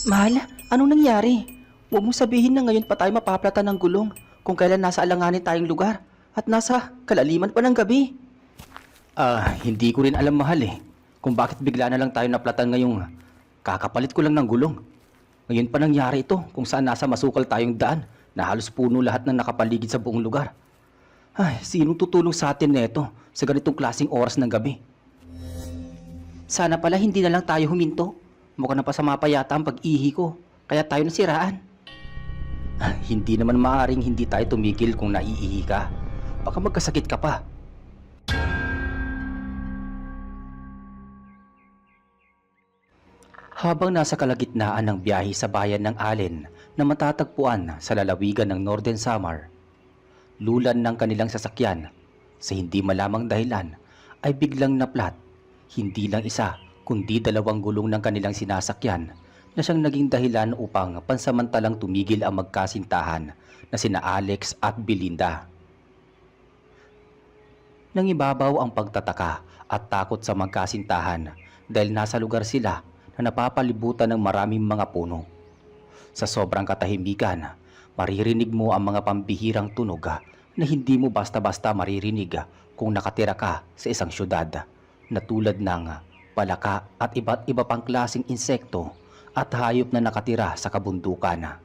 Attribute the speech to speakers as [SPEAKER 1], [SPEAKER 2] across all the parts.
[SPEAKER 1] Mahal, anong nangyari? Huwag mong sabihin na ngayon pa tayo mapaplatan ng gulong kung kailan nasa alanganin tayong lugar at nasa kalaliman pa ng gabi. Hindi ko rin alam mahal kung bakit bigla na lang tayo naplatan ngayong kakapalit ko lang ng gulong. Ngayon pa nangyari ito kung saan nasa masukal tayong daan na halos puno lahat ng nakapaligid sa buong lugar. Ay, sinong tutulong sa atin neto sa ganitong klaseng oras ng gabi? Sana pala hindi na lang tayo huminto. Mukha na pasama pa yata ang pag-ihi ko, kaya tayo nasiraan. Hindi naman maaaring hindi tayo tumigil kung naiihi ka. Baka magkasakit ka pa. Habang nasa kalagitnaan ng biyahe sa bayan ng Allen na matatagpuan sa lalawigan ng Northern Samar, lulan ng kanilang sasakyan sa hindi malamang dahilan ay biglang naplat. Hindi lang isa kundi dalawang gulong ng kanilang sinasakyan na siyang naging dahilan upang pansamantalang tumigil ang magkasintahan na sina Alex at Belinda. Nangibabaw ang pagtataka at takot sa magkasintahan dahil nasa lugar sila na napapalibutan ng maraming mga puno. Sa sobrang katahimikan, maririnig mo ang mga pambihirang tunog na hindi mo basta-basta maririnig kung nakatira ka sa isang syudad na tulad ng palaka at iba't iba pang klaseng insekto at hayop na nakatira sa kabundukan.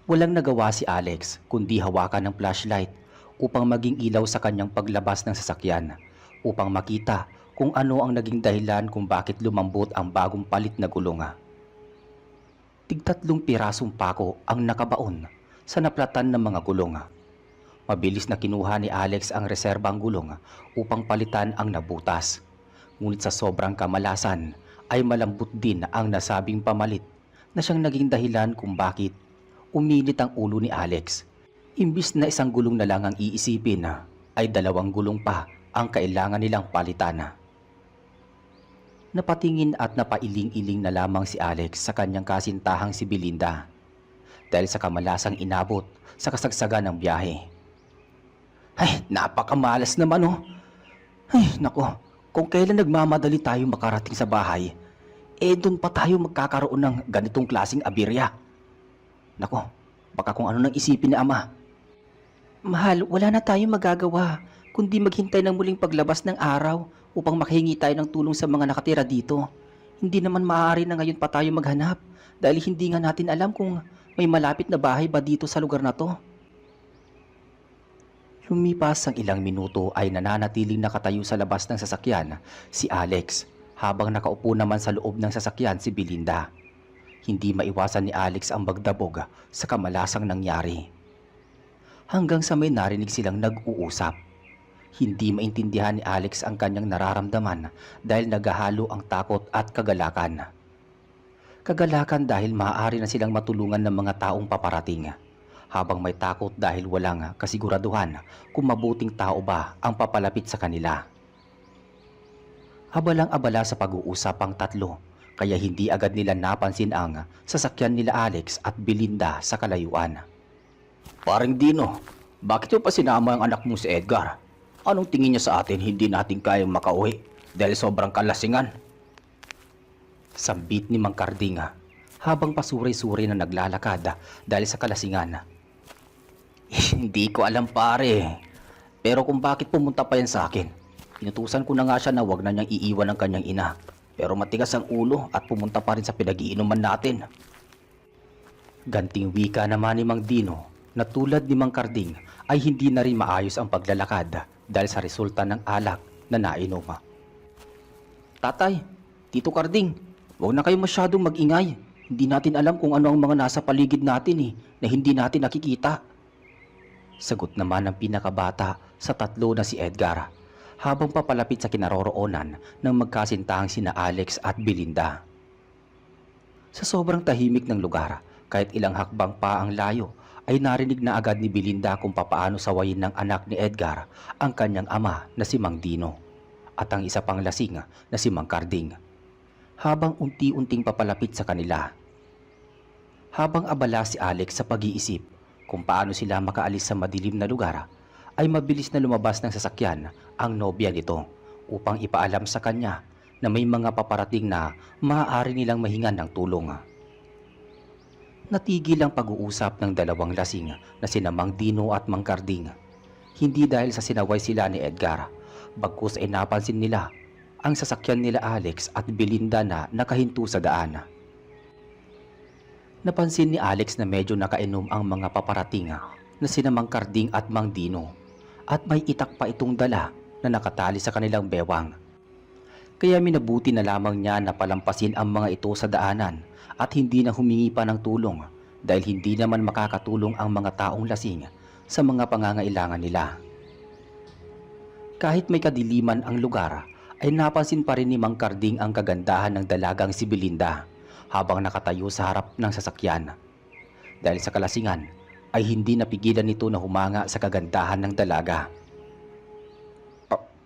[SPEAKER 1] Walang nagawa si Alex kundi hawakan ng flashlight upang maging ilaw sa kanyang paglabas ng sasakyan upang makita kung ano ang naging dahilan kung bakit lumambot ang bagong palit na gulong. Tig-3 pirasong pako ang nakabaon sa naplatan ng mga gulong. Mabilis na kinuha ni Alex ang reserbang gulong upang palitan ang nabutas. Ngunit sa sobrang kamalasan ay malambot din ang nasabing pamalit na siyang naging dahilan kung bakit uminit ang ulo ni Alex. Imbis na isang gulong na lang ang iisipin ay 2 gulong pa ang kailangan nilang palitan. Napatingin at napailing-iling na lamang si Alex sa kanyang kasintahang si Belinda dahil sa kamalasang inabot sa kasagsagan ng biyahe. Ay, napakamalas naman Ay, nako. Kung kailan nagmamadali tayo makarating sa bahay, doon pa tayo magkakaroon ng ganitong klaseng abirya. Nako, baka kung ano nang isipin ni Ama. Mahal, wala na tayong magagawa kundi maghintay ng muling paglabas ng araw upang makahingi tayo ng tulong sa mga nakatira dito. Hindi naman maaari na ngayon pa tayo maghanap dahil hindi nga natin alam kung may malapit na bahay ba dito sa lugar na to. Lumipas ang ilang minuto ay nananatiling nakatayo sa labas ng sasakyan si Alex habang nakaupo naman sa loob ng sasakyan si Belinda. Hindi maiwasan ni Alex ang magdabog sa kamalasang nangyari. Hanggang sa may narinig silang nag-uusap. Hindi maintindihan ni Alex ang kanyang nararamdaman dahil naghahalo ang takot at kagalakan. Kagalakan dahil maaari na silang matulungan ng mga taong paparating. Habang may takot dahil walang kasiguraduhan kung mabuting tao ba ang papalapit sa kanila. Abalang-abala sa pag-uusap ang tatlo kaya hindi agad nila napansin ang sasakyan nila Alex at Belinda sa kalayuan. Paring Dino, bakit mo pa sinama ang anak mo si Edgar? Anong tingin niya sa atin hindi natin kayang makauwi dahil sobrang kalasingan? Sambit ni Mang Karding habang pasuray-suray na naglalakad dahil sa kalasingan. Hindi ko alam pare, pero kung bakit pumunta pa yan sa akin. Inutusan ko na nga siya na wag na niyang iiwan ang kanyang ina, pero matigas ang ulo at pumunta pa rin sa pinag-iinuman natin. Ganting wika naman ni Mang Dino na tulad ni Mang Karding ay hindi na rin maayos ang paglalakad dahil sa resulta ng alak na nainom. Tatay, Tito Karding, wag na kayo masyadong mag-ingay. Hindi natin alam kung ano ang mga nasa paligid natin na hindi natin nakikita. Sagot naman ng pinakabata sa tatlo na si Edgar habang papalapit sa kinaroroonan ng magkasintahang sina Alex at Belinda. Sa sobrang tahimik ng lugar, kahit ilang hakbang pa ang layo, ay narinig na agad ni Belinda kung papaano sawayin ng anak ni Edgar ang kanyang ama na si Mang Dino at ang isa pang lasing na si Mang Karding. Habang unti-unting papalapit sa kanila. Habang abala si Alex sa pag-iisip kung paano sila makaalis sa madilim na lugar, ay mabilis na lumabas ng sasakyan ang nobya nito upang ipaalam sa kanya na may mga paparating na maaari nilang mahingan ng tulong. Natigil ang pag-uusap ng dalawang lasing na sina Mang Dino at Mang Karding. Hindi dahil sa sinaway sila ni Edgar, bagkus ay napansin nila ang sasakyan nila Alex at Belinda na nakahinto sa daan. Napansin ni Alex na medyo nakainom ang mga paparating na sina Mang Karding at Mang Dino at may itak pa itong dala na nakatali sa kanilang bewang. Kaya minabuti na lamang niya na palampasin ang mga ito sa daanan at hindi na humingi pa ng tulong dahil hindi naman makakatulong ang mga taong lasing sa mga pangangailangan nila. Kahit may kadiliman ang lugar, ay napansin pa rin ni Mang Karding ang kagandahan ng dalagang si Belinda habang nakatayo sa harap ng sasakyan. Dahil sa kalasingan, ay hindi napigilan nito na humanga sa kagandahan ng dalaga.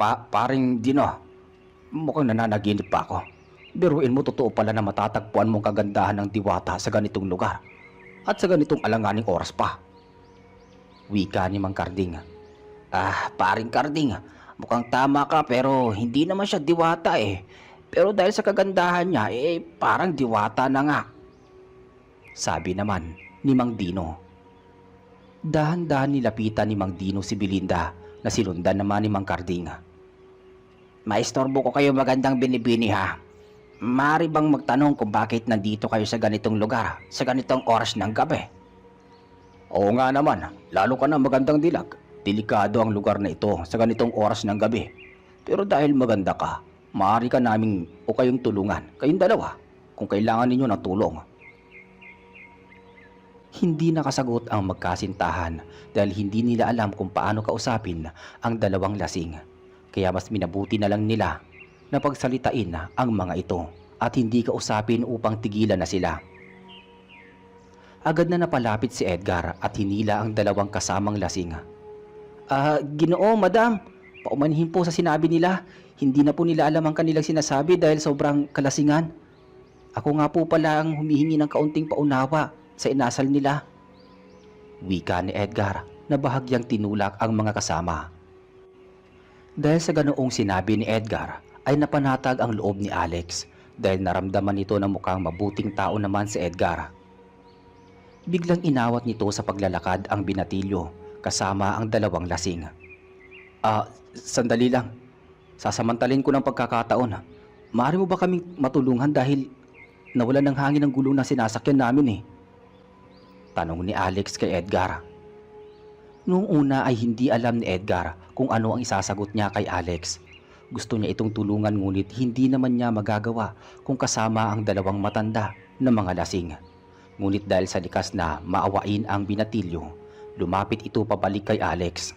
[SPEAKER 1] Paring Dino, mukhang nananaginip pa ako. Biruin mo, totoo pala na matatagpuan mong kagandahan ng diwata sa ganitong lugar at sa ganitong alanganing oras pa. Wika ni Mang Karding. Paring Karding, mukhang tama ka pero hindi naman siya diwata eh. Pero dahil sa kagandahan niya parang diwata na nga. Sabi naman ni Mang Dino. Dahan-dahan nilapitan ni Mang Dino si Belinda na sinundan naman ni Mang Karding. Maistorbo ko kayo magandang binibini ha. Maaari bang magtanong kung bakit nandito kayo sa ganitong lugar, sa ganitong oras ng gabi? Oo nga naman, lalo ka na magandang dilag. Delikado ang lugar na ito sa ganitong oras ng gabi. Pero dahil maganda ka, maaari ka naming o kayong tulungan, kayong dalawa, kung kailangan ninyo ng tulong. Hindi nakasagot ang magkasintahan dahil hindi nila alam kung paano kausapin ang dalawang lasing. Kaya mas minabuti na lang nila na pagsalitain ang mga ito at hindi kausapin upang tigilan na sila. Agad na napalapit si Edgar at hinila ang dalawang kasamang lasing. Ginoo, madam, paumanhin po sa sinabi nila. Hindi na po nila alam ang kanilang sinasabi dahil sobrang kalasingan. Ako nga po pala ang humihingi ng kaunting paunawa sa inasal nila. Wika ni Edgar na bahagyang tinulak ang mga kasama. Dahil sa ganoong sinabi ni Edgar ay napanatag ang loob ni Alex dahil naramdaman nito na mukhang mabuting tao naman si Edgar. Biglang inawat nito sa paglalakad ang binatilyo kasama ang dalawang lasing. Sandali lang. Sasamantalin ko ng pagkakataon. Maaari mo ba kaming matulungan dahil nawalan ng hangin ang gulong na sinasakyan namin eh? Tanong ni Alex kay Edgar. Noong una ay hindi alam ni Edgar kung ano ang isasagot niya kay Alex. Gusto niya itong tulungan ngunit hindi naman niya magagawa kung kasama ang dalawang matanda na mga lasing. Ngunit dahil sa likas na maawain ang binatilyo, lumapit ito pabalik kay Alex.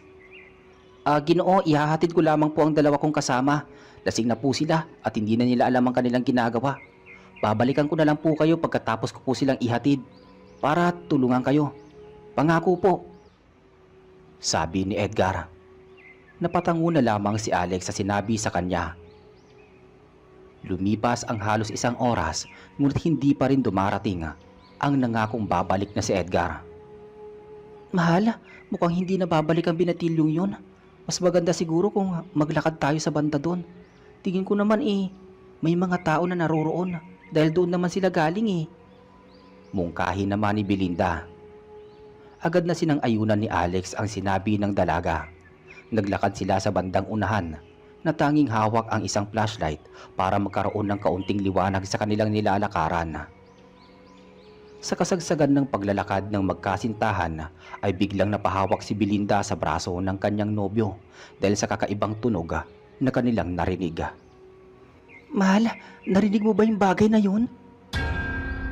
[SPEAKER 1] Ginoo, ihahatid ko lamang po ang dalawa kong kasama. Lasing na po sila at hindi na nila alam ang kanilang ginagawa. Babalikan ko na lang po kayo pagkatapos ko po silang ihatid para tulungan kayo. Pangako po. Sabi ni Edgar. Napatango na lamang si Alex sa sinabi sa kanya. Lumipas ang halos isang oras ngunit hindi pa rin dumarating ang nangakong babalik na si Edgar. Mahal, mukhang hindi na babalik ang binatilyong yun. Mas maganda siguro kung maglakad tayo sa banda doon. Tingin ko naman may mga tao na naroroon dahil doon naman sila galing Mungkahi naman ni Belinda. Agad na sinang-ayunan ni Alex ang sinabi ng dalaga. Naglakad sila sa bandang unahan na tanging hawak ang isang flashlight para magkaroon ng kaunting liwanag sa kanilang nilalakaran. Sa kasagsagan ng paglalakad ng magkasintahan ay biglang napahawak si Belinda sa braso ng kanyang nobyo dahil sa kakaibang tunog na kanilang narinig. Mahal, narinig mo ba yung bagay na yun?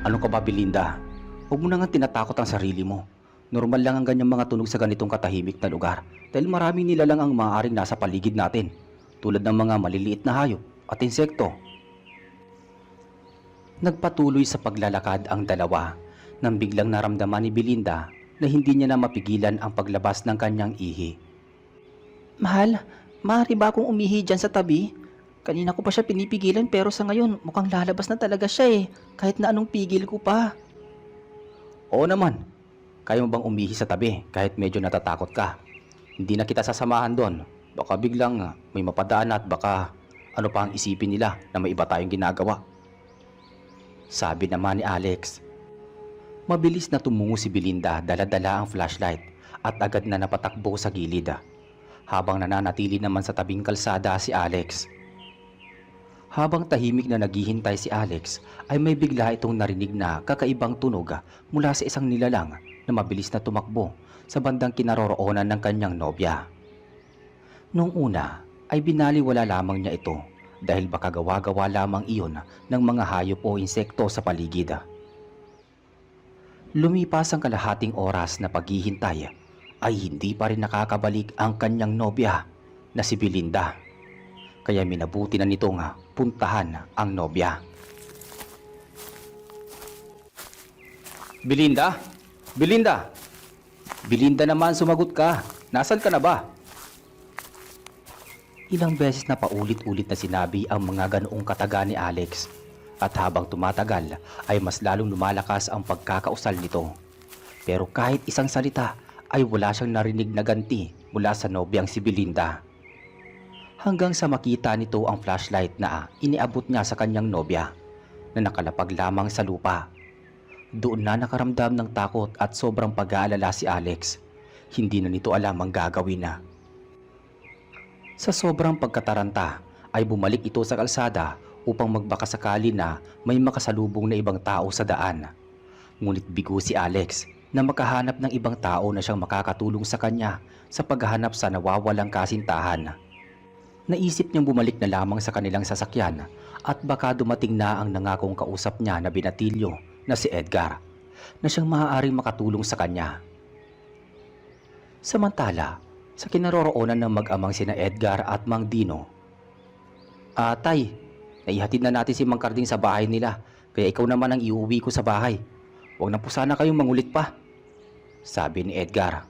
[SPEAKER 1] Ano ka ba, Belinda? Huwag mo na nga tinatakot ang sarili mo. Normal lang ang ganyang mga tunog sa ganitong katahimik na lugar dahil maraming nilalang ang maaaring nasa paligid natin tulad ng mga maliliit na hayop at insekto. Nagpatuloy sa paglalakad ang dalawa nang biglang naramdaman ni Belinda na hindi niya na mapigilan ang paglabas ng kanyang ihi. Mahal, maaari ba akong umihi dyan sa tabi? Kanina ko pa siya pinipigilan pero sa ngayon mukhang lalabas na talaga siya kahit na anong pigil ko pa. Oo naman. Kaya mo bang umihi sa tabi kahit medyo natatakot ka? Hindi na kita sasamahan doon. Baka biglang may mapadaan at baka Ano pa ang isipin nila na may iba tayong ginagawa? Sabi naman ni Alex. Mabilis na tumungo si Belinda, dala-dala ang flashlight at agad na napatakbo sa gilid. Habang nananatili naman sa tabing kalsada si Alex. Habang tahimik na naghihintay si Alex ay may bigla itong narinig na kakaibang tunog mula sa isang nilalang na mabilis na tumakbo sa bandang kinaroroonan ng kanyang nobya. Noong una ay binaliwala lamang niya ito dahil baka gawa-gawa lamang iyon ng mga hayop o insekto sa paligid. Lumipas ang kalahating oras na paghihintay ay hindi pa rin nakakabalik ang kanyang nobya na si Belinda. Kaya minabuti na nitong puntahan ang nobya. Belinda? Belinda? Belinda naman, sumagot ka. Nasaan ka na ba? Ilang beses na paulit-ulit na sinabi ang mga ganoong kataga ni Alex. At habang tumatagal ay mas lalong lumalakas ang pagkakausal nito. Pero kahit isang salita ay wala siyang narinig na ganti mula sa nobyang si Belinda. Hanggang sa makita nito ang flashlight na iniabot niya sa kanyang nobya na nakalapag lamang sa lupa. Doon na nakaramdam ng takot at sobrang pag-aalala si Alex. Hindi na nito alam ang gagawin na. Sa sobrang pagkataranta ay bumalik ito sa kalsada upang magbakasakali na may makasalubong na ibang tao sa daan. Ngunit bigo si Alex na makahanap ng ibang tao na siyang makakatulong sa kanya sa paghahanap sa nawawalang kasintahan. Naisip niyang bumalik na lamang sa kanilang sasakyan at baka dumating na ang nangakong kausap niya na binatilyo na si Edgar na siyang maaaring makatulong sa kanya. Samantala, sa kinaroroonan ng mag-amang sina Edgar at Mang Dino, Tay, naihatid na natin si Mang Carding sa bahay nila kaya ikaw naman ang iuwi ko sa bahay. Huwag na po sana kayong mangulit pa, sabi ni Edgar.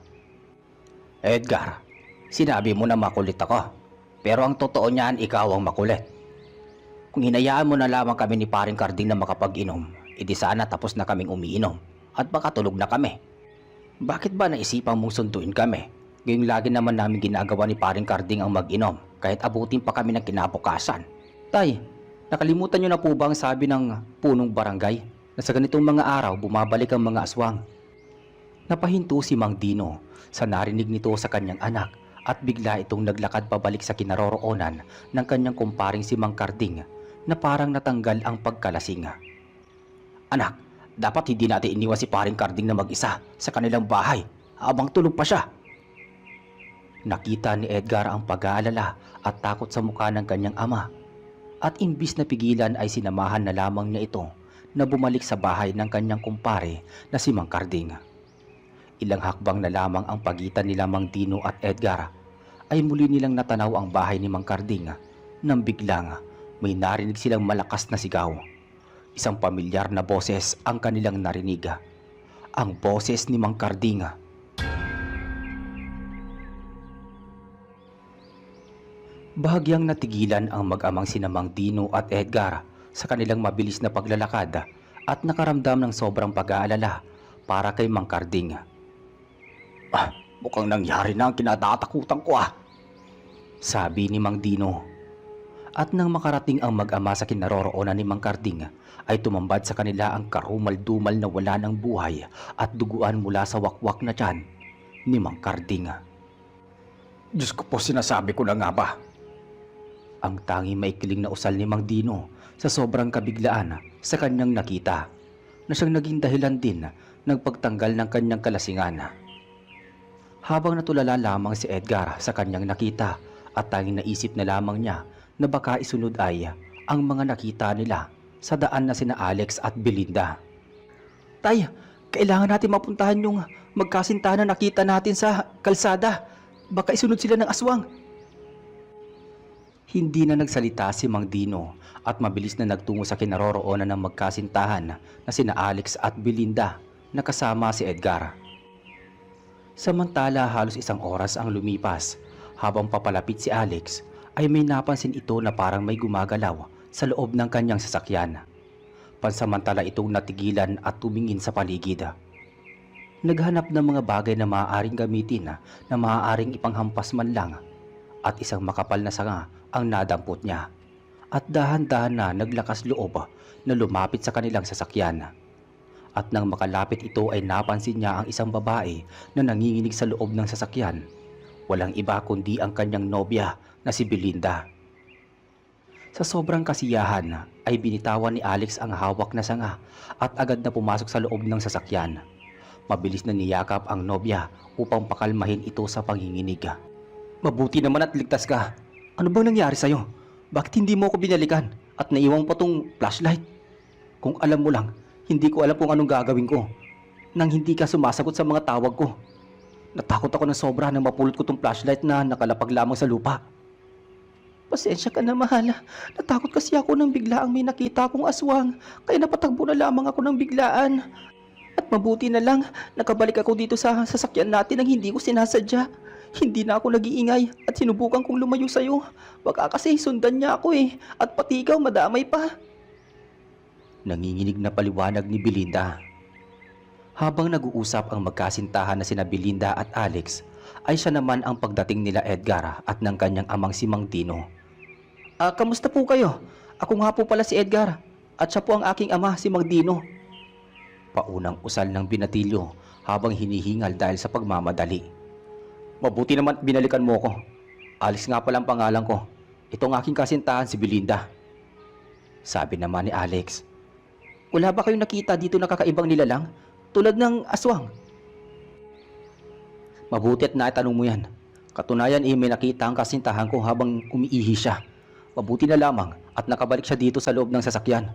[SPEAKER 1] Edgar, sinabi mo na makulit ako. Pero ang totoo niyan, ikaw ang makulit. Kung hinayaan mo na lamang kami ni Paring Carding na makapag-inom, edi sana tapos na kaming umiinom at baka tulog na kami. Bakit ba naisipang mong sunduin kami? Gayong lagi naman namin ginagawa ni Paring Carding ang mag-inom kahit abutin pa kami ng kinabukasan. Tay, nakalimutan niyo na po ba ang sabi ng punong barangay na sa ganitong mga araw bumabalik ang mga aswang? Napahinto si Mang Dino sa narinig nito sa kanyang anak at bigla itong naglakad pabalik sa kinaroroonan ng kanyang kumparing si Mang Carding na parang natanggal ang pagkalasing. Anak, dapat hindi natin iniwan si Paring Carding na mag-isa sa kanilang bahay habang tulog pa siya. Nakita ni Edgar ang pag-aalala at takot sa mukha ng kanyang ama at imbis na pigilan ay sinamahan na lamang niya ito na bumalik sa bahay ng kanyang kumpare na si Mang Carding. Ilang hakbang na lamang ang pagitan nila Mang Dino at Edgar ay muli nilang natanaw ang bahay ni Mang Carding nang biglang may narinig silang malakas na sigaw. Isang pamilyar na boses ang kanilang narinig. Ang boses ni Mang Carding. Bahagyang natigilan ang mag-amang sina Mang Dino at Edgar sa kanilang mabilis na paglalakad at nakaramdam ng sobrang pag-aalala para kay Mang Carding. Mukhang nangyari na ang kinatatakutan ko sabi ni Mang Dino. At nang makarating ang mag-ama sa kinaroroonan ni Mang Carding ay tumambad sa kanila ang karumal-dumal na wala ng buhay at duguan mula sa wakwak na tiyan ni Mang Carding. Diyos ko po, sinasabi ko na nga ba? Ang tanging maikiling na usal ni Mang Dino sa sobrang kabiglaan sa kanyang nakita na siyang naging dahilan din ng pagtanggal ng kanyang kalasingan. Habang natulala lamang si Edgar sa kanyang nakita at tanging naisip na lamang niya na baka isunod ay ang mga nakita nila sa daan na sina Alex at Belinda. Tay, kailangan natin mapuntahan yung magkasintahan na nakita natin sa kalsada. Baka isunod sila ng aswang. Hindi na nagsalita si Mang Dino at mabilis na nagtungo sa kinaroroonan ng magkasintahan na sina Alex at Belinda na kasama si Edgar. Samantala halos isang oras ang lumipas. Habang papalapit si Alex ay may napansin ito na parang may gumagalaw sa loob ng kanyang sasakyan. Pansamantala itong natigilan at tumingin sa paligid. Naghanap ng mga bagay na maaaring gamitin na maaaring ipanghampas man lang at isang makapal na sanga ang nadampot niya at dahan-dahan na naglakas loob na lumapit sa kanilang sasakyan. At nang makalapit ito ay napansin niya ang isang babae na nanginginig sa loob ng sasakyan. Walang iba kundi ang kanyang nobya na si Belinda. Sa sobrang kasiyahan ay binitawan ni Alex ang hawak na sanga at agad na pumasok sa loob ng sasakyan. Mabilis na niyakap ang nobya upang pakalmahin ito sa panginginig. Mabuti naman at ligtas ka. Ano bang nangyari sa'yo? Bakit hindi mo ako binalikan at naiwang pa tong flashlight? Kung alam mo lang, hindi ko alam kung anong gagawin ko nang hindi ka sumasagot sa mga tawag ko. Natakot ako ng sobra nang mapulot ko tong flashlight na nakalapag lamang sa lupa. Pasensya ka na, mahal. Natakot kasi ako nang biglaang may nakita akong aswang, kaya napatagbo na lamang ako ng biglaan. At mabuti na lang, nakabalik ako dito sa sasakyan natin nang hindi ko sinasadya. Hindi na ako nag-iingay at sinubukan kong lumayo sa'yo. Baka kasi sundan niya ako at pati ikaw madamay pa. Nanginginig na paliwanag ni Belinda. Habang nag-uusap ang magkasintahan na sina Belinda at Alex, ay siya naman ang pagdating nila Edgar at ng kanyang amang si Mang Dino. Kamusta po kayo? Ako nga po pala si Edgar at siya po ang aking ama si Mang Dino. Paunang usal ng binatilyo habang hinihingal dahil sa pagmamadali. Mabuti naman binalikan mo ko. Alex nga pala ang pangalan ko. Ito ang aking kasintahan si Belinda. Sabi naman ni Alex. Wala ba kayong nakita dito na kakaibang nilalang? Tulad ng aswang? Mabuti at naitanong mo yan. Katunayan may nakita ang kasintahan ko habang umiihi siya. Mabuti na lamang at nakabalik siya dito sa loob ng sasakyan.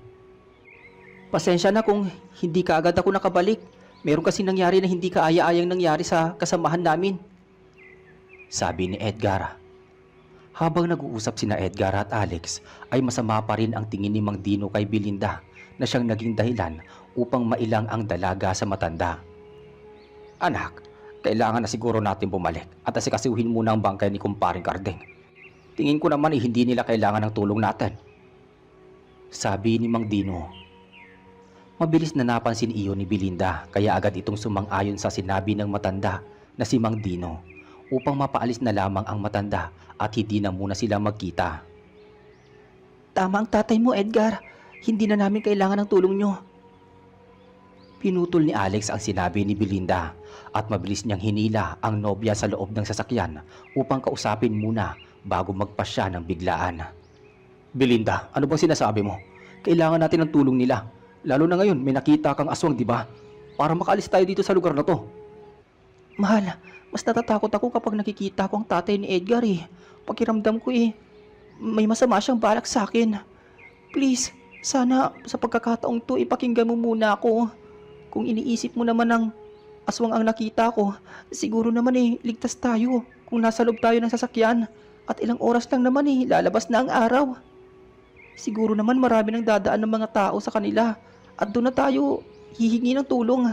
[SPEAKER 1] Pasensya na kung hindi ka agad ako nakabalik. Meron kasi nangyari na hindi kaaya-ayang nangyari sa kasamahan namin. Sabi ni Edgar. Habang nag-uusap sina Edgar at Alex ay masama pa rin ang tingin ni Mang Dino kay Belinda na siyang naging dahilan upang mailang ang dalaga sa matanda. Anak, kailangan na siguro natin bumalik at asikasuhin muna ang bangkay ni Kumparing Karding. Tingin ko naman hindi nila kailangan ng tulong natin. Sabi ni Mang Dino. Mabilis na napansin iyon ni Belinda kaya agad itong sumang-ayon sa sinabi ng matanda na si Mang Dino upang mapaalis na lamang ang matanda at hindi na muna sila magkita. Tama ang tatay mo, Edgar. Hindi na namin kailangan ng tulong nyo. Pinutol ni Alex ang sinabi ni Belinda at mabilis niyang hinila ang nobya sa loob ng sasakyan upang kausapin muna bago magpasya ng biglaan. Belinda, ano bang sinasabi mo? Kailangan natin ng tulong nila. Lalo na ngayon may nakita kang aswang, di ba? Para makaalis tayo dito sa lugar na to. Mahal, mas natatakot ako kapag nakikita ko ang tatay ni Edgar Pakiramdam ko may masama siyang balak sa akin. Please, sana sa pagkakataong to ipakinggan mo muna ako. Kung iniisip mo naman ang aswang ang nakita ko, siguro naman ligtas tayo kung nasa loob tayo ng sasakyan at ilang oras lang naman lalabas na ang araw. Siguro naman marami nang dadaan ng mga tao sa kanila at doon na tayo hihingi ng tulong.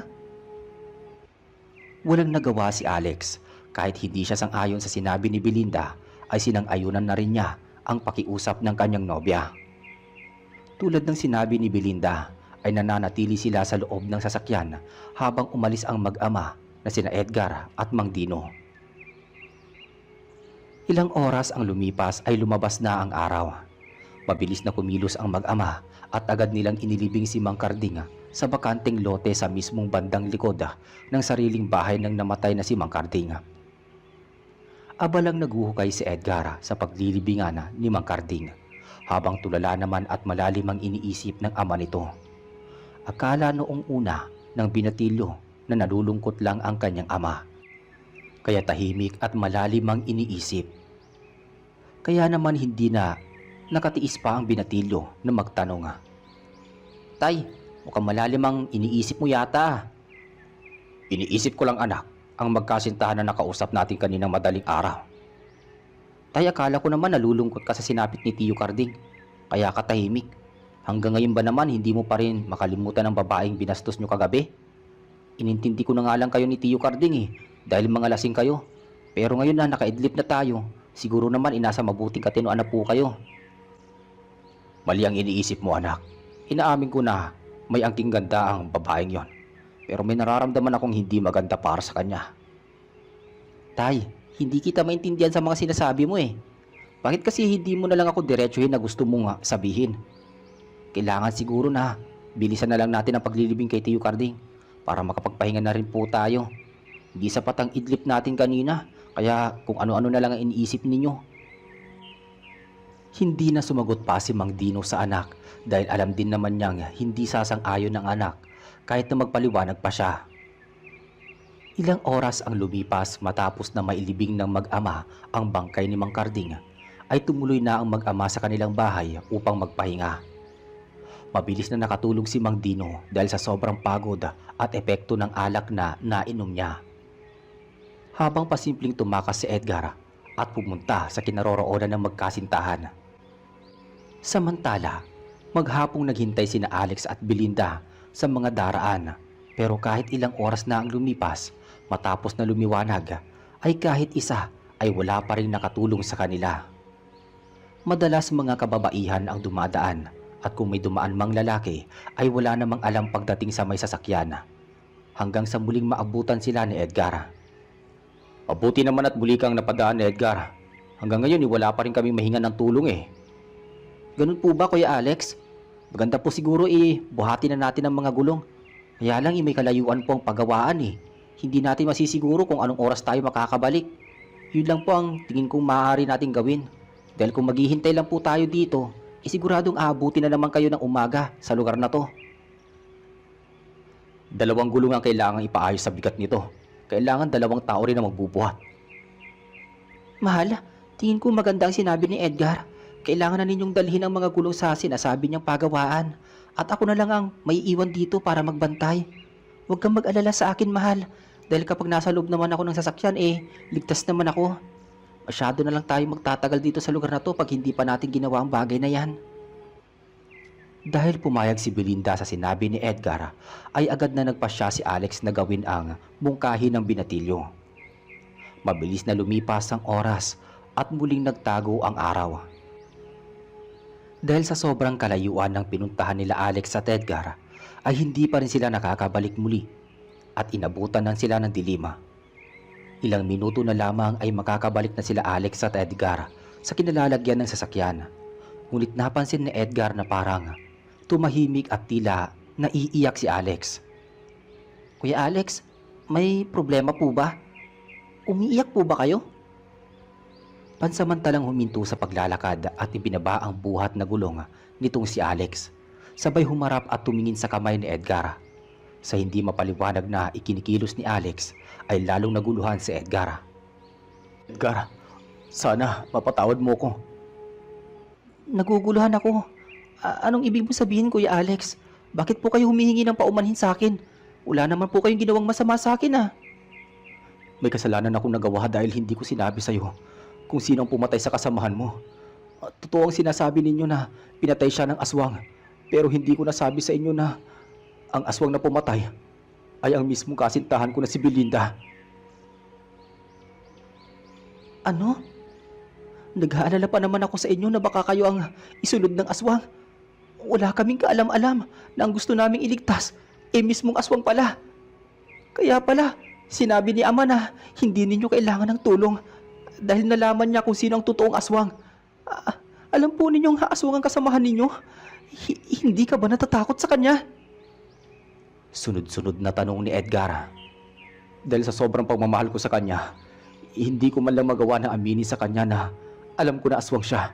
[SPEAKER 1] Walang nagawa si Alex. Kahit hindi siya sang-ayon sa sinabi ni Belinda, ay sinang-ayunan na rin niya ang pakiusap ng kanyang nobya. Tulad ng sinabi ni Belinda, ay nananatili sila sa loob ng sasakyan habang umalis ang mag-ama na sina Edgar at Mang Dino. Ilang oras ang lumipas ay lumabas na ang araw. Mabilis na kumilos ang mag-ama at agad nilang inilibing si Mang Karding sa bakanteng lote sa mismong bandang likod ng sariling bahay ng namatay na si Mang Karding. Abalang naguhukay si Edgar sa paglilibingan ni Mang Karding habang tulala naman at malalim ang iniisip ng ama nito. Akala noong una ng binatilyo na nalulungkot lang ang kanyang ama. Kaya tahimik at malalim ang iniisip. Kaya naman hindi na nakatiis pa ang binatilyo na magtanong. Tay, mukhang malalim ang iniisip mo yata. Iniisip ko lang anak, ang magkasintahan na nakausap natin kaninang madaling araw. Tay, akala ko naman nalulungkot ka sa sinapit ni Tiyo Karding, kaya ka tahimik. Hanggang ngayon ba naman hindi mo pa rin makalimutan ang babaeng binastos nyo kagabi? Inintindi ko na nga lang kayo ni Tiyo Karding dahil mga lasing kayo. Pero ngayon na nakaidlip na tayo, siguro naman inasa mabuting katinoan na po kayo. Mali ang iniisip mo anak. Inaamin ko na may angking ganda ang babaeng yon. Pero may nararamdaman akong hindi maganda para sa kanya. Tay, hindi kita maintindihan sa mga sinasabi mo Bakit kasi hindi mo na lang ako diretsuhin na gusto mong sabihin? Kailangan siguro na bilisan na lang natin ang paglilibing kay Tio Carding para makapagpahinga na rin po tayo. Hindi sapat ang idlip natin kanina, kaya kung ano-ano na lang ang iniisip ninyo. Hindi na sumagot pa si Mang Dino sa anak dahil alam din naman niyang hindi sasang-ayon ng anak kahit na magpaliwanag pa siya. Ilang oras ang lumipas matapos na mailibing ng mag-ama ang bangkay ni Mang Carding ay tumuloy na ang mag-ama sa kanilang bahay upang magpahinga. Mabilis na nakatulog si Mang Dino dahil sa sobrang pagod at epekto ng alak na nainom niya. Habang pasimpleng tumakas si Edgar at pumunta sa kinaroroonan ng magkasintahan. Samantala, maghapong naghintay sina Alex at Belinda sa mga daraan pero kahit ilang oras na ang lumipas matapos na lumiwanag ay kahit isa ay wala pa rin nakatulong sa kanila. Madalas mga kababaihan ang dumadaan at kung may dumaan mang lalaki ay wala namang alam pagdating sa may sasakyan. Hanggang sa muling maabutan sila ni Edgar. Mabuti naman at muli kang napadaan ni Edgar. Hanggang ngayon wala pa rin kami mahinga ng tulong eh. Ganun po ba Kuya Alex? Maganda po siguro buhati na natin ang mga gulong. Kaya lang may kalayuan po ang paggawaan eh. Hindi natin masisiguro kung anong oras tayo makakabalik. Yun lang po ang tingin kong maaari nating gawin. Dahil kung maghihintay lang po tayo dito, siguradong aabuti na naman kayo ng umaga sa lugar na to. 2 gulong ang kailangang ipaayos sa bigat nito. Kailangan 2 tao rin na magbubuhat. Mahal, tingin ko maganda ang sinabi ni Edgar. Kailangan na ninyong dalhin ang mga gulong sa sinasabi niyang pagawaan. At ako na lang ang may iwan dito para magbantay. Huwag kang mag-alala sa akin, mahal. Dahil kapag nasa loob naman ako ng sasakyan, ligtas naman ako. Masyado na lang tayo magtatagal dito sa lugar na to pag hindi pa natin ginawa ang bagay na yan. Dahil pumayag si Belinda sa sinabi ni Edgar, ay agad na nagpasya si Alex na gawin ang mungkahi ng binatilyo. Mabilis na lumipas ang oras at muling nagtago ang araw. Dahil sa sobrang kalayuan ng pinuntahan nila Alex at Edgar, ay hindi pa rin sila nakakabalik muli at inabutan ng sila ng dilima. Ilang minuto na lamang ay makakabalik na sila Alex at Edgar sa kinalalagyan ng sasakyan. Ngunit napansin ni Edgar na parang tumahimik at tila naiiyak si Alex. Kuya Alex, may problema po ba? Umiiyak po ba kayo? Pansamantalang huminto sa paglalakad at ibinaba ang buhat na gulong nitong si Alex. Sabay humarap at tumingin sa kamay ni Edgar. Sa hindi mapaliwanag na ikinikilos ni Alex ay lalong naguluhan si Edgar. Edgar, sana mapatawad mo ko. Naguguluhan ako. Anong ibig mo sabihin, Kuya Alex? Bakit po kayo humihingi ng paumanhin sa akin? Wala naman po kayong ginawang masama sa akin May kasalanan akong nagawa dahil hindi ko sinabi sa'yo kung sino ang pumatay sa kasamahan mo. Totoo ang sinasabi ninyo na pinatay siya ng aswang, pero hindi ko nasabi sa inyo na ang aswang na pumatay ay ang mismong kasintahan ko na si Belinda. Ano? Nag-aalala pa naman ako sa inyo na baka kayo ang isunod ng aswang. Wala kaming kaalam-alam na ang gusto naming iligtas mismong aswang pala. Kaya pala, sinabi ni Ama na hindi ninyo kailangan ng tulong dahil nalaman niya kung sino ang totoong aswang. Alam po ninyong aswang ang kasamahan ninyo. Hindi ka ba natatakot sa kanya? Sunod-sunod na tanong ni Edgar. Dahil sa sobrang pagmamahal ko sa kanya, hindi ko man lang magawa na aminin sa kanya na alam ko na aswang siya.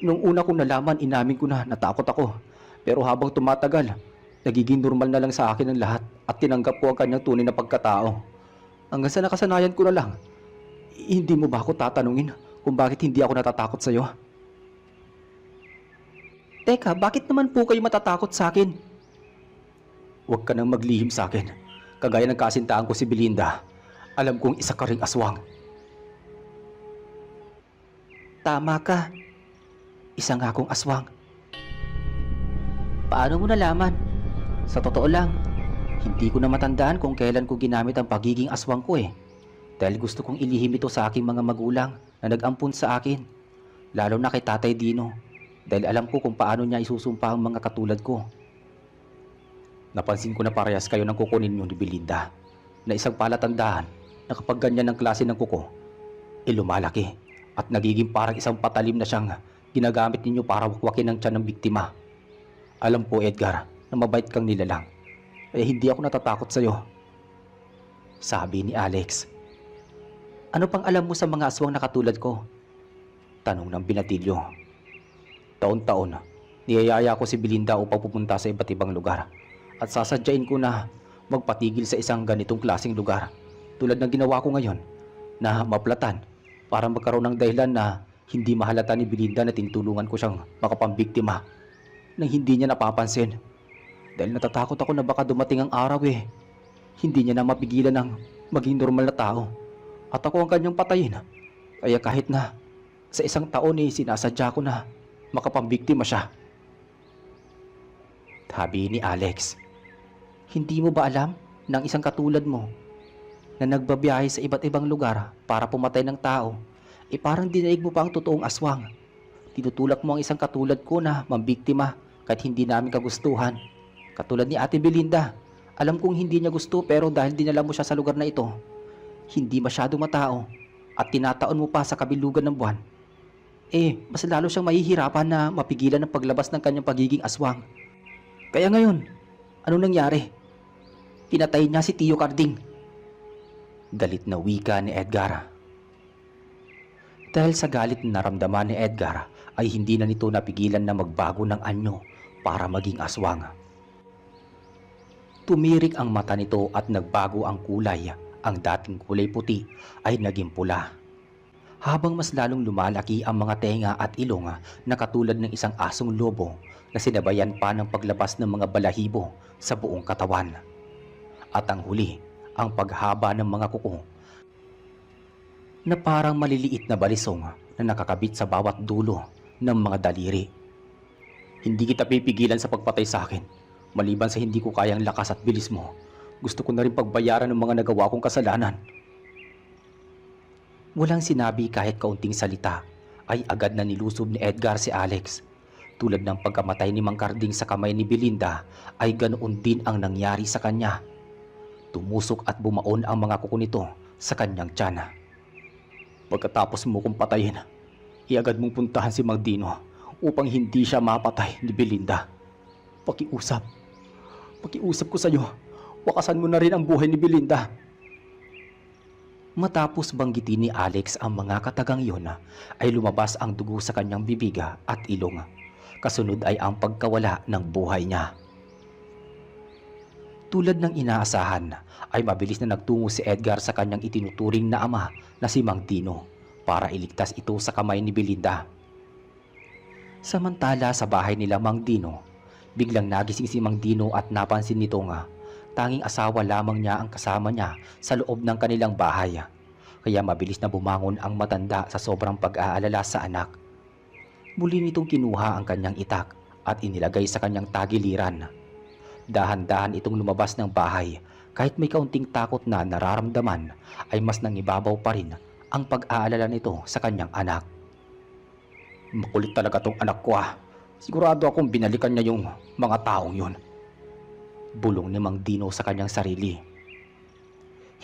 [SPEAKER 1] Nung una kong nalaman, inamin ko na natakot ako. Pero habang tumatagal, nagiging normal na lang sa akin ang lahat at tinanggap ko ang kanyang tunay na pagkatao. Hanggang sa nakasanayan ko na lang. Hindi mo ba ako tatanungin kung bakit hindi ako natatakot sa'yo? Teka, bakit naman po kayo matatakot sa akin? Huwag ka nang maglihim sa akin. Kagaya ng kasintahan ko si Belinda, alam kong isa ka ring aswang. Tama ka. Isa nga akong aswang. Paano mo nalaman? Sa totoo lang, hindi ko na matandaan kung kailan ko ginamit ang pagiging aswang ko Dahil gusto kong ilihim ito sa aking mga magulang na nag-ampun sa akin. Lalo na kay Tatay Dino. Dahil alam ko kung paano niya isusumpa ang mga katulad ko. Napansin ko na parehas kayo ng kuko ninyo ni Belinda. Na isang palatandaan na kapag ganyan ang klase ng kuko, lumalaki at nagiging parang isang patalim na siyang ginagamit ninyo para wakwakin ang tiyan ng biktima. Alam po, Edgar, na mabait kang nilalang. Hindi ako natatakot sa'yo. Sabi ni Alex. Ano pang alam mo sa mga aswang na katulad ko? Tanong ng binatilyo. Taon-taon, niyayaya ko si Belinda upang pupunta sa iba't ibang lugar at sasadyain ko na magpatigil sa isang ganitong klaseng lugar tulad ng ginawa ko ngayon na maplatan para magkaroon ng dahilan na hindi mahalata ni Belinda na tinutulungan ko siyang makapambiktima nang hindi niya napapansin dahil natatakot ako na baka dumating ang araw hindi niya na mapigilan ng maging normal na tao at ako ang kanyang patayin. Kaya kahit na sa isang taon sinasadya ko na makapambiktima siya. Sabi ni Alex. Hindi mo ba alam ng isang katulad mo na nagbabiyahe sa iba't ibang lugar para pumatay ng tao, parang dinaig mo pa ang totoong aswang. Tinutulak mo ang isang katulad ko na mambiktima kahit hindi namin kagustuhan. Katulad ni Ate Belinda, alam kong hindi niya gusto pero dahil dinala mo siya sa lugar na ito, hindi masyado matao at tinataon mo pa sa kabilugan ng buwan, mas lalo siyang mahihirapan na mapigilan ang paglabas ng kanyang pagiging aswang. Kaya ngayon, ano nangyari? Pinatay niya si Tio Carding. Galit na wika ni Edgar. Dahil sa galit na naramdaman ni Edgar ay hindi na nito napigilan na magbago ng anyo para maging aswang. Tumirik ang mata nito at nagbago ang kulay. Ang dating kulay puti ay naging pula. Habang mas lalong lumalaki ang mga tenga at ilong na katulad ng isang asong lobo na sinabayan pa ng paglabas ng mga balahibo sa buong katawan. At ang huli, ang paghaba ng mga kuko na parang maliliit na balisong na nakakabit sa bawat dulo ng mga daliri. Hindi kita pipigilan sa pagpatay sa akin. Maliban sa hindi ko kayang lakas at bilis mo, gusto ko na rin pagbayaran ng mga nagawa kong kasalanan. Walang sinabi kahit kaunting salita ay agad na nilusob ni Edgar si Alex. Tulad ng pagkamatay ni Mang Carding sa kamay ni Belinda ay ganoon din ang nangyari sa kanya. Tumusok at bumaon ang mga kuko nito sa kanyang tiyan. Pagkatapos mo kong patayin, iagad mong puntahan si Mang Dino upang hindi siya mapatay ni Belinda. Pakiusap ko sa iyo, wakasan mo na rin ang buhay ni Belinda. Matapos banggitin ni Alex ang mga katagang iyon ay lumabas ang dugo sa kanyang bibiga at ilong. Kasunod ay ang pagkawala ng buhay niya. Tulad ng inaasahan ay mabilis na nagtungo si Edgar sa kanyang itinuturing na ama na si Mang Dino para iligtas ito sa kamay ni Belinda. Samantala sa bahay nila Mang Dino, biglang nagising si Mang Dino at napansin nito nga tanging asawa lamang niya ang kasama niya sa loob ng kanilang bahay. Kaya mabilis na bumangon ang matanda sa sobrang pag-aalala sa anak. Muli nitong kinuha ang kanyang itak at inilagay sa kanyang tagiliran. Dahan-dahan itong lumabas ng bahay kahit may kaunting takot na nararamdaman ay mas nangibabaw pa rin ang pag-aalala nito sa kanyang anak. Makulit talaga tong anak ko . Sigurado akong binalikan niya yung mga taong yun. Bulong ni Mang Dino sa kanyang sarili.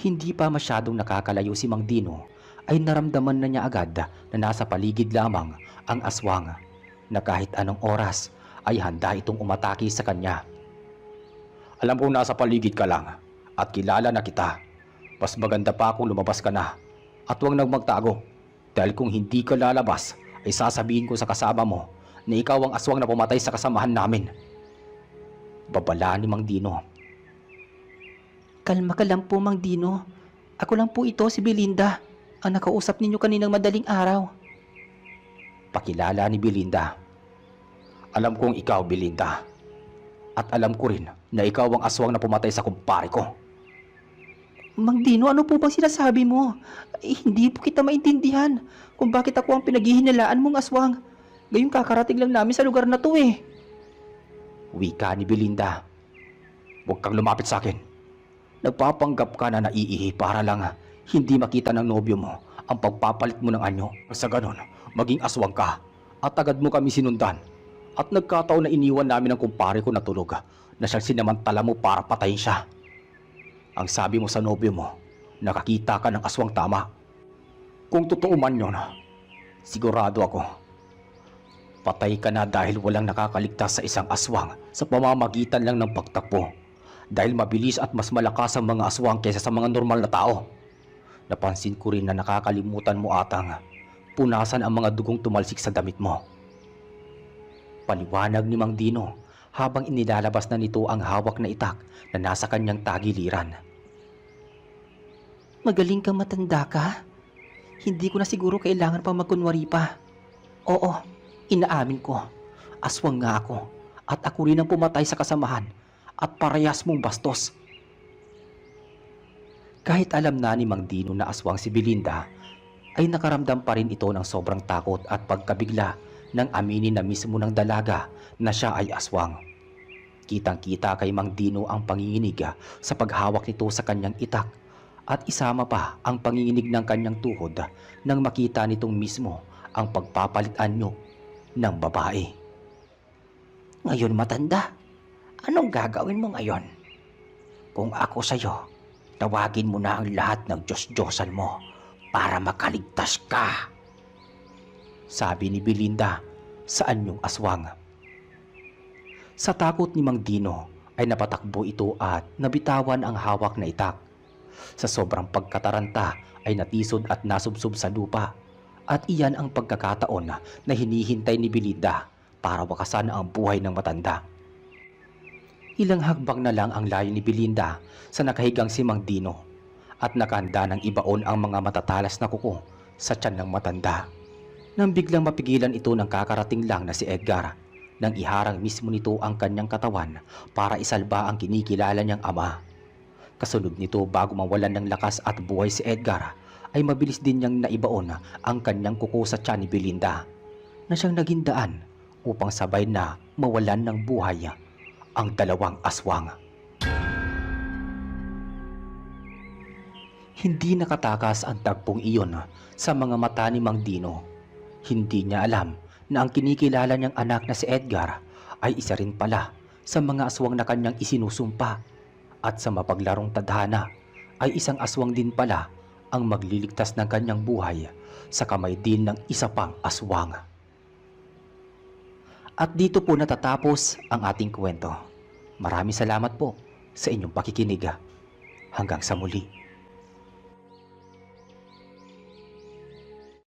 [SPEAKER 1] Hindi pa masyadong nakakalayo si Mang Dino ay naramdaman na niya agad na nasa paligid lamang ang aswang na kahit anong oras ay handa itong umatake sa kanya. Alam kong nasa paligid ka lang at kilala na kita. Mas maganda pa kung lumabas ka na at huwag nang magtago dahil kung hindi ka lalabas ay sasabihin ko sa kasama mo na ikaw ang aswang na pumatay sa kasamahan namin. Babala ni Mang Dino. Kalma ka lang po, Mang Dino. Ako lang po ito, si Belinda, ang nakausap ninyo kaninang madaling araw. Pakilala ni Belinda. Alam kong ikaw, Belinda. At alam ko rin na ikaw ang aswang na pumatay sa kumpare ko. Mang Dino, ano po bang sinasabi mo? Hindi po kita maintindihan kung bakit ako ang pinaghihinalaan mong aswang. Gayong kakarating lang namin sa lugar na to . Wika ni Belinda. Huwag kang lumapit sa akin. Nagpapanggap ka na naiihi para lang hindi makita ng nobyo mo ang pagpapalit mo ng anyo. Sa ganon, maging aswang ka at agad mo kami sinundan. At nagkataon na iniwan namin ang kumpare ko na tulog na siyang sinamantala mo para patayin siya. Ang sabi mo sa nobyo mo, nakakita ka ng aswang tama. Kung totoo man yun, Sigurado ako, patay ka na dahil walang nakakaligtas sa isang aswang sa pamamagitan lang ng pagtakbo. Dahil mabilis at mas malakas ang mga aswang kaysa sa mga normal na tao. Napansin ko rin na nakakalimutan mo atang punasan ang mga dugong tumalsik sa damit mo. Paliwanag ni Mang Dino habang inilalabas na nito ang hawak na itak na nasa kanyang tagiliran. Magaling kang matanda ka? Hindi ko na siguro kailangan pang magkunwari pa. Oo, inaamin ko. Aswang nga ako at ako rin ang pumatay sa kasamahan at parehas mong bastos. Kahit alam na ni Mang Dino na aswang si Belinda, ay nakaramdam pa rin ito ng sobrang takot at pagkabigla nang aminin na mismo ng dalaga na siya ay aswang. Kitang-kita kay Mang Dino ang panginginig sa paghawak nito sa kanyang itak at isama pa ang panginginig ng kanyang tuhod nang makita nitong mismo ang pagpapalit anyo ng babae. Ngayon matanda, anong gagawin mo ngayon? Kung ako sa'yo, tawagin mo na ang lahat ng Diyos-Diyosan mo para makaligtas ka. Sabi ni Belinda sa anyong aswang. Sa takot ni Mang Dino ay napatakbo ito at nabitawan ang hawak na itak. Sa sobrang pagkataranta ay natisod at nasubsob sa lupa at iyan ang pagkakataon na hinihintay ni Belinda para wakasan ang buhay ng matanda. Ilang hagbang na lang ang layo ni Belinda sa nakahigang si Mang Dino at nakahanda ng ibaon ang mga matatalas na kuko sa tiyan ng matanda. Nang biglang mapigilan ito ng kakarating lang na si Edgar nang iharang mismo nito ang kanyang katawan para isalba ang kinikilala niyang ama. Kasunod nito bago mawalan ng lakas at buhay si Edgar ay mabilis din niyang naibaon ang kanyang kuko sa tiyan ni Belinda na siyang naging daan upang sabay na mawalan ng buhay ang dalawang aswang. Hindi nakatakas ang tagpong iyon sa mga mata ni Mang Dino. Hindi niya alam na ang kinikilala niyang anak na si Edgar ay isa rin pala sa mga aswang na kanyang isinusumpa at sa mapaglarong tadhana ay isang aswang din pala ang magliligtas ng kanyang buhay sa kamay din ng isa pang aswang. At dito po natatapos ang ating kwento. Maraming salamat po sa inyong pakikinig. Hanggang sa muli.